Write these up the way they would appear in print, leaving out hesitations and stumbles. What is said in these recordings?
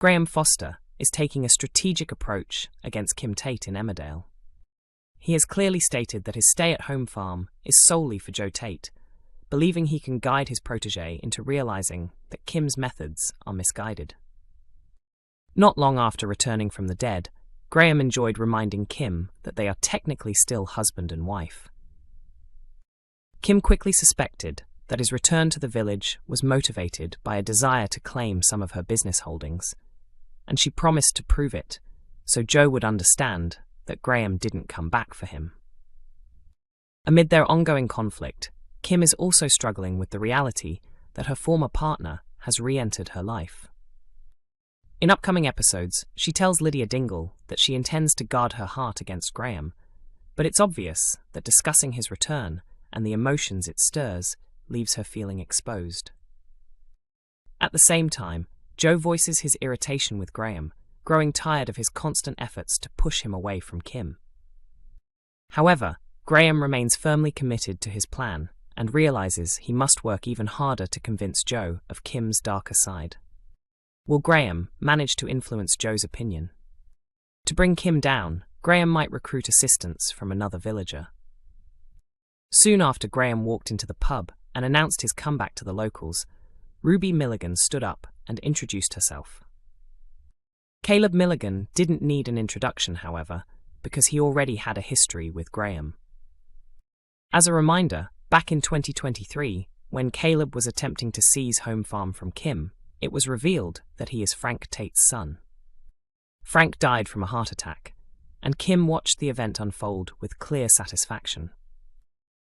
Graham Foster is taking a strategic approach against Kim Tate in Emmerdale. He has clearly stated that his stay-at-home farm is solely for Joe Tate, believing he can guide his protégé into realizing that Kim's methods are misguided. Not long after returning from the dead, Graham enjoyed reminding Kim that they are technically still husband and wife. Kim quickly suspected that his return to the village was motivated by a desire to claim some of her business holdings, and she promised to prove it so Joe would understand that Graham didn't come back for him. Amid their ongoing conflict, Kim is also struggling with the reality that her former partner has re-entered her life. In upcoming episodes, she tells Lydia Dingle that she intends to guard her heart against Graham, but it's obvious that discussing his return and the emotions it stirs leaves her feeling exposed. At the same time, Joe voices his irritation with Graham, growing tired of his constant efforts to push him away from Kim. However, Graham remains firmly committed to his plan and realizes he must work even harder to convince Joe of Kim's darker side. Will Graham manage to influence Joe's opinion? To bring Kim down, Graham might recruit assistance from another villager. Soon after Graham walked into the pub and announced his comeback to the locals, Ruby Milligan stood up and introduced herself. Caleb Miligan didn't need an introduction, however, because he already had a history with Graham. As a reminder, back in 2023, when Caleb was attempting to seize home farm from Kim, it was revealed that he is Frank Tate's son. Frank died from a heart attack, and Kim watched the event unfold with clear satisfaction.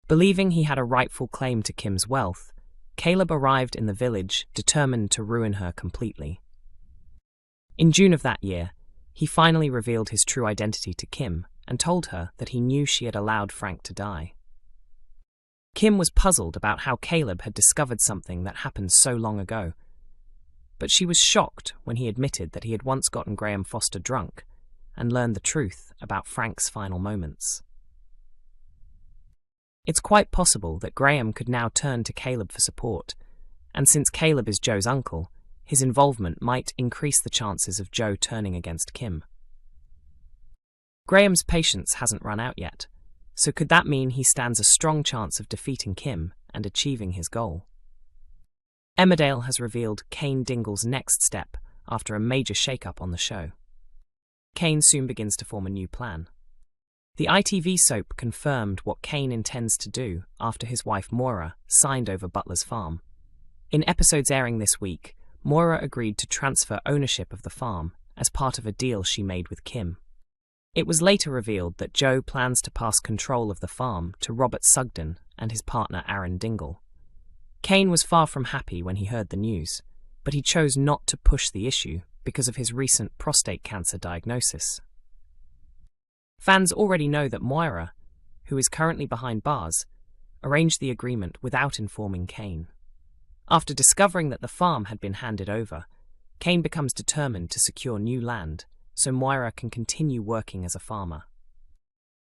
Believing he had a rightful claim to Kim's wealth, Caleb arrived in the village determined to ruin her completely. In June of that year, he finally revealed his true identity to Kim and told her that he knew she had allowed Frank to die. Kim was puzzled about how Caleb had discovered something that happened so long ago, but she was shocked when he admitted that he had once gotten Graham Foster drunk and learned the truth about Frank's final moments. It's quite possible that Graham could now turn to Caleb for support, and since Caleb is Joe's uncle, his involvement might increase the chances of Joe turning against Kim. Graham's patience hasn't run out yet, so could that mean he stands a strong chance of defeating Kim and achieving his goal? Emmerdale has revealed Kane Dingle's next step after a major shake-up on the show. Kane soon begins to form a new plan. The ITV soap confirmed what Kane intends to do after his wife Moira signed over Butler's farm. In episodes airing this week, Moira agreed to transfer ownership of the farm as part of a deal she made with Kim. It was later revealed that Joe plans to pass control of the farm to Robert Sugden and his partner Aaron Dingle. Kane was far from happy when he heard the news, but he chose not to push the issue because of his recent prostate cancer diagnosis. Fans already know that Moira, who is currently behind bars, arranged the agreement without informing Kane. After discovering that the farm had been handed over, Kane becomes determined to secure new land so Moira can continue working as a farmer.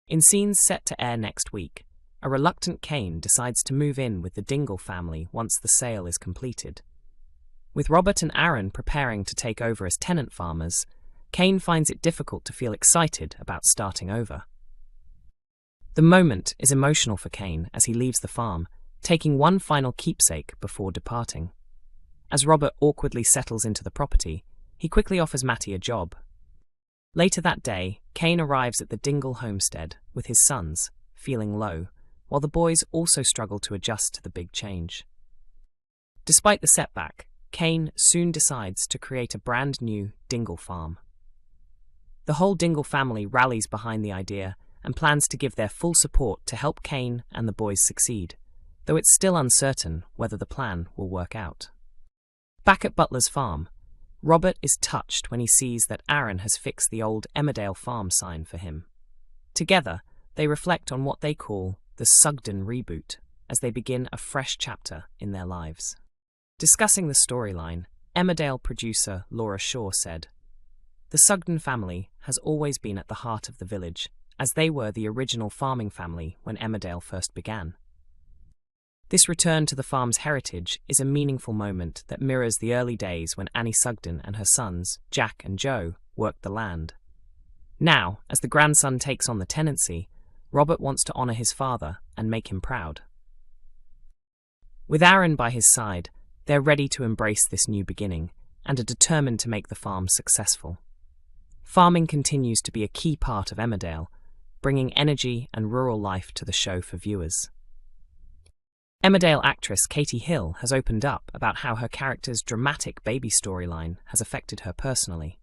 In scenes set to air next week, a reluctant Kane decides to move in with the Dingle family once the sale is completed. With Robert and Aaron preparing to take over as tenant farmers, Kane finds it difficult to feel excited about starting over. The moment is emotional for Kane as he leaves the farm, taking one final keepsake before departing. As Robert awkwardly settles into the property, he quickly offers Matty a job. Later that day, Kane arrives at the Dingle homestead with his sons, feeling low, while the boys also struggle to adjust to the big change. Despite the setback, Kane soon decides to create a brand new Dingle farm. The whole Dingle family rallies behind the idea and plans to give their full support to help Kane and the boys succeed, though it's still uncertain whether the plan will work out. Back at Butler's farm, Robert is touched when he sees that Aaron has fixed the old Emmerdale farm sign for him. Together, they reflect on what they call the Sugden reboot as they begin a fresh chapter in their lives. Discussing the storyline, Emmerdale producer Laura Shaw said, "The Sugden family has always been at the heart of the village, as they were the original farming family when Emmerdale first began. This return to the farm's heritage is a meaningful moment that mirrors the early days when Annie Sugden and her sons, Jack and Joe, worked the land. Now, as the grandson takes on the tenancy, Robert wants to honour his father and make him proud. With Aaron by his side, they're ready to embrace this new beginning and are determined to make the farm successful. Farming continues to be a key part of Emmerdale, bringing energy and rural life to the show for viewers. Emmerdale actress Katie Hill has opened up about how her character's dramatic baby storyline has affected her personally.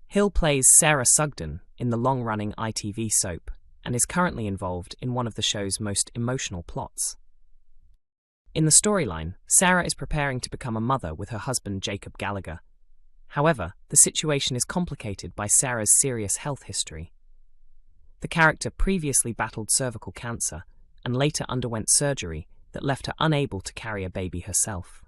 Hill plays Sarah Sugden in the long-running ITV soap and is currently involved in one of the show's most emotional plots. In the storyline, Sarah is preparing to become a mother with her husband Jacob Gallagher. However, the situation is complicated by Sarah's serious health history. The character previously battled cervical cancer and later underwent surgery that left her unable to carry a baby herself.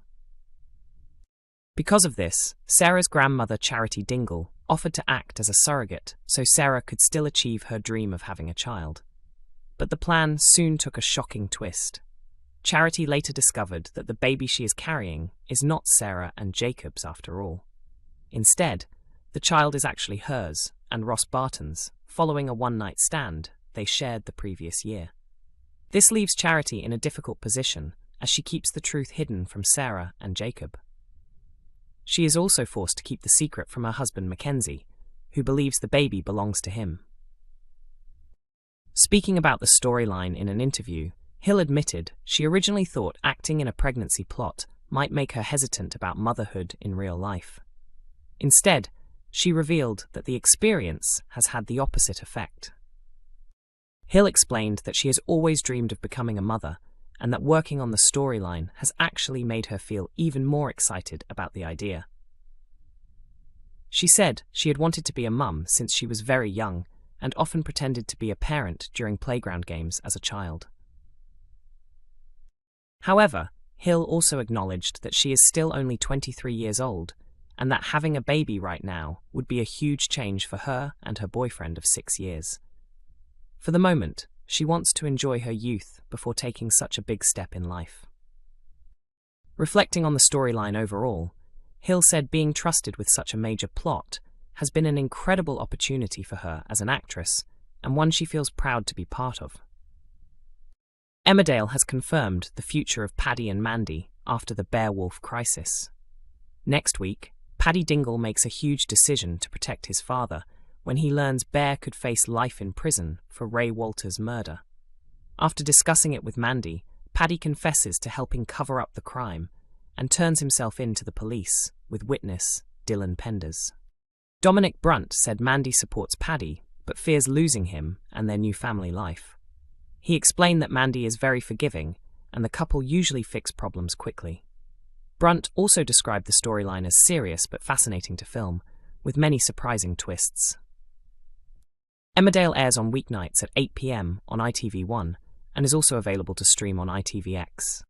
Because of this, Sarah's grandmother Charity Dingle offered to act as a surrogate so Sarah could still achieve her dream of having a child. But the plan soon took a shocking twist. Charity later discovered that the baby she is carrying is not Sarah and Jacob's after all. Instead, the child is actually hers and Ross Barton's, following a one-night stand they shared the previous year. This leaves Charity in a difficult position as she keeps the truth hidden from Sarah and Jacob. She is also forced to keep the secret from her husband Mackenzie, who believes the baby belongs to him. Speaking about the storyline in an interview, Hill admitted she originally thought acting in a pregnancy plot might make her hesitant about motherhood in real life. Instead, she revealed that the experience has had the opposite effect. Hill explained that she has always dreamed of becoming a mother and that working on the storyline has actually made her feel even more excited about the idea. She said she had wanted to be a mum since she was very young and often pretended to be a parent during playground games as a child. However, Hill also acknowledged that she is still only 23 years old and that having a baby right now would be a huge change for her and her boyfriend of 6 years. For the moment, she wants to enjoy her youth before taking such a big step in life. Reflecting on the storyline overall, Hill said being trusted with such a major plot has been an incredible opportunity for her as an actress and one she feels proud to be part of. Emmerdale has confirmed the future of Paddy and Mandy after the Beowulf crisis. Next week, Paddy Dingle makes a huge decision to protect his father when he learns Bear could face life in prison for Ray Walters' murder. After discussing it with Mandy, Paddy confesses to helping cover up the crime and turns himself in to the police with witness Dylan Penders. Dominic Brunt said Mandy supports Paddy but fears losing him and their new family life. He explained that Mandy is very forgiving and the couple usually fix problems quickly. Brunt also described the storyline as serious but fascinating to film, with many surprising twists. Emmerdale airs on weeknights at 8 p.m. on ITV1 and is also available to stream on ITVX.